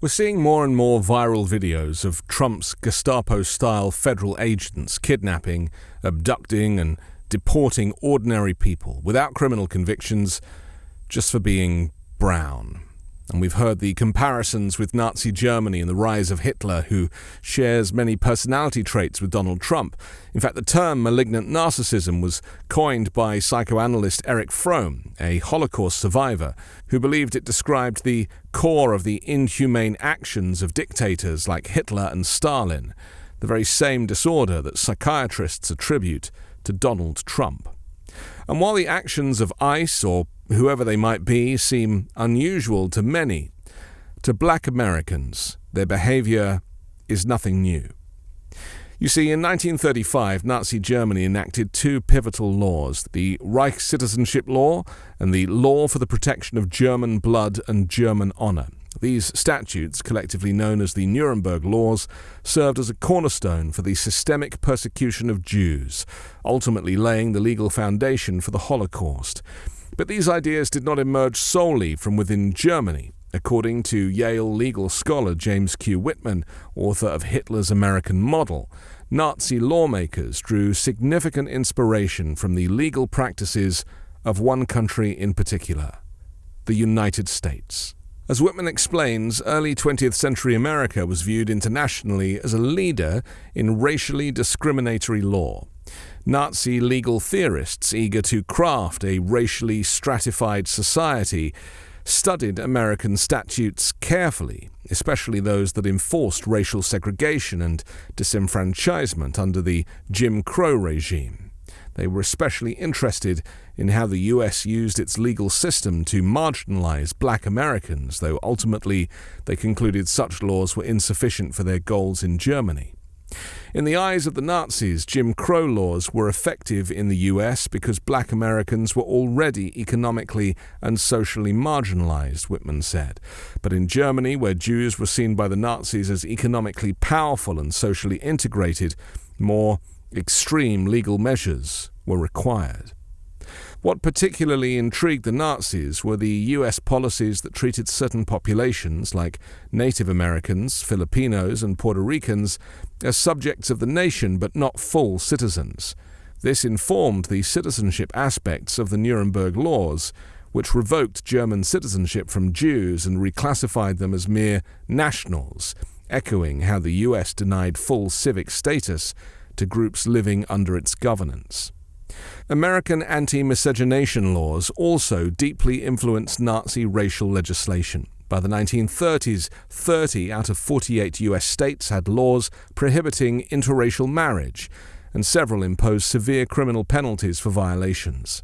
We're seeing more and more viral videos of Trump's Gestapo-style federal agents kidnapping, abducting, and deporting ordinary people without criminal convictions just for being brown. And we've heard the comparisons with Nazi Germany and the rise of Hitler, who shares many personality traits with Donald Trump. In fact, the term malignant narcissism was coined by psychoanalyst Erich Fromm, a Holocaust survivor, who believed it described the core of the inhumane actions of dictators like Hitler and Stalin, the very same disorder that psychiatrists attribute to Donald Trump. And while the actions of ICE, or whoever they might be, seem unusual to many, to black Americans, their behavior is nothing new. You see, in 1935, Nazi Germany enacted two pivotal laws, the Reich Citizenship Law and the Law for the Protection of German Blood and German Honor. These statutes, collectively known as the Nuremberg Laws, served as a cornerstone for the systemic persecution of Jews, ultimately laying the legal foundation for the Holocaust. But these ideas did not emerge solely from within Germany. According to Yale legal scholar James Q. Whitman, author of Hitler's American Model, Nazi lawmakers drew significant inspiration from the legal practices of one country in particular, the United States. As Whitman explains, early 20th century America was viewed internationally as a leader in racially discriminatory law. Nazi legal theorists, eager to craft a racially stratified society, studied American statutes carefully, especially those that enforced racial segregation and disenfranchisement under the Jim Crow regime. They were especially interested in how the U.S. used its legal system to marginalize black Americans, though ultimately they concluded such laws were insufficient for their goals in Germany. In the eyes of the Nazis, Jim Crow laws were effective in the U.S. because black Americans were already economically and socially marginalized, Whitman said. But in Germany, where Jews were seen by the Nazis as economically powerful and socially integrated, more extreme legal measures were required. What particularly intrigued the Nazis were the U.S. policies that treated certain populations, like Native Americans, Filipinos, and Puerto Ricans, as subjects of the nation but not full citizens. This informed the citizenship aspects of the Nuremberg Laws, which revoked German citizenship from Jews and reclassified them as mere nationals, echoing how the U.S. denied full civic status to groups living under its governance. American anti-miscegenation laws also deeply influenced Nazi racial legislation. By the 1930s, 30 out of 48 U.S. states had laws prohibiting interracial marriage, and several imposed severe criminal penalties for violations.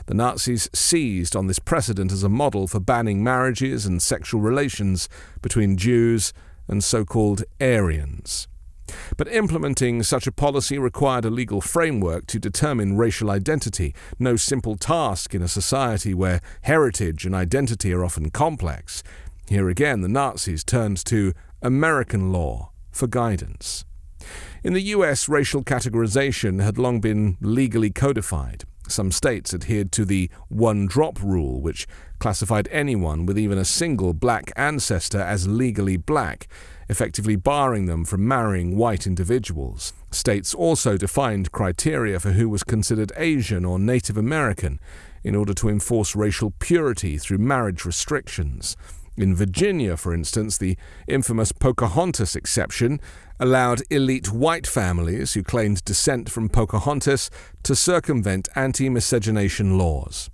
The Nazis seized on this precedent as a model for banning marriages and sexual relations between Jews and so-called Aryans. But implementing such a policy required a legal framework to determine racial identity, no simple task in a society where heritage and identity are often complex. Here again, the Nazis turned to American law for guidance. In the US, racial categorization had long been legally codified. Some states adhered to the one-drop rule, which classified anyone with even a single black ancestor as legally black, effectively barring them from marrying white individuals. States also defined criteria for who was considered Asian or Native American in order to enforce racial purity through marriage restrictions. In Virginia, for instance, the infamous Pocahontas exception allowed elite white families who claimed descent from Pocahontas to circumvent anti-miscegenation laws.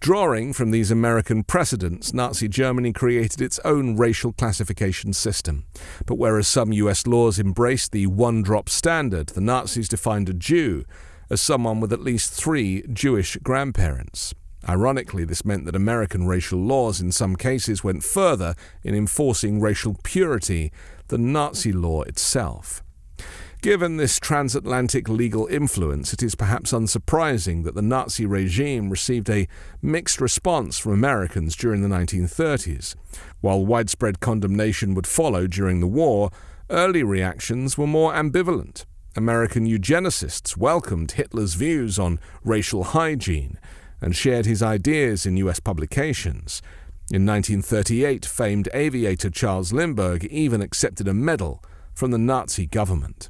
Drawing from these American precedents, Nazi Germany created its own racial classification system. But whereas some US laws embraced the one-drop standard, the Nazis defined a Jew as someone with at least 3 Jewish grandparents. Ironically, this meant that American racial laws in some cases went further in enforcing racial purity than Nazi law itself. Given this transatlantic legal influence, it is perhaps unsurprising that the Nazi regime received a mixed response from Americans during the 1930s. While widespread condemnation would follow during the war, early reactions were more ambivalent. American eugenicists welcomed Hitler's views on racial hygiene and shared his ideas in US publications. In 1938, famed aviator Charles Lindbergh even accepted a medal from the Nazi government.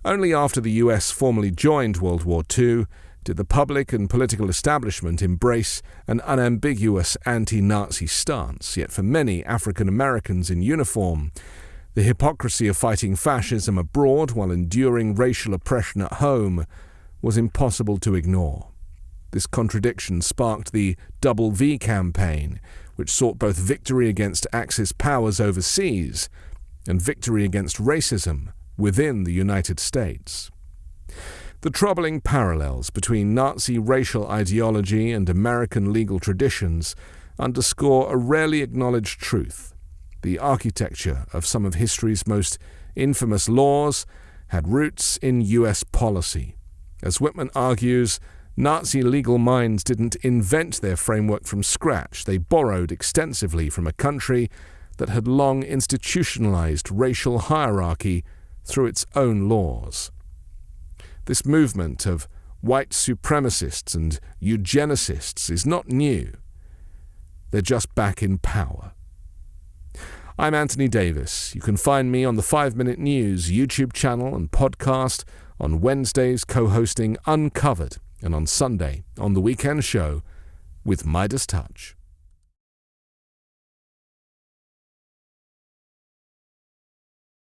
Only after the US formally joined World War II did the public and political establishment embrace an unambiguous anti-Nazi stance. Yet for many African Americans in uniform, the hypocrisy of fighting fascism abroad while enduring racial oppression at home was impossible to ignore. This contradiction sparked the Double V campaign, which sought both victory against Axis powers overseas and victory against racism within the United States. The troubling parallels between Nazi racial ideology and American legal traditions underscore a rarely acknowledged truth. The architecture of some of history's most infamous laws had roots in US policy. As Whitman argues, Nazi legal minds didn't invent their framework from scratch. They borrowed extensively from a country that had long institutionalized racial hierarchy through its own laws. This movement of white supremacists and eugenicists is not new. They're just back in power. I'm Anthony Davis. You can find me on the 5 Minute News YouTube channel and podcast, on Wednesdays co-hosting Uncovered, and on Sunday on The Weekend Show with Midas Touch.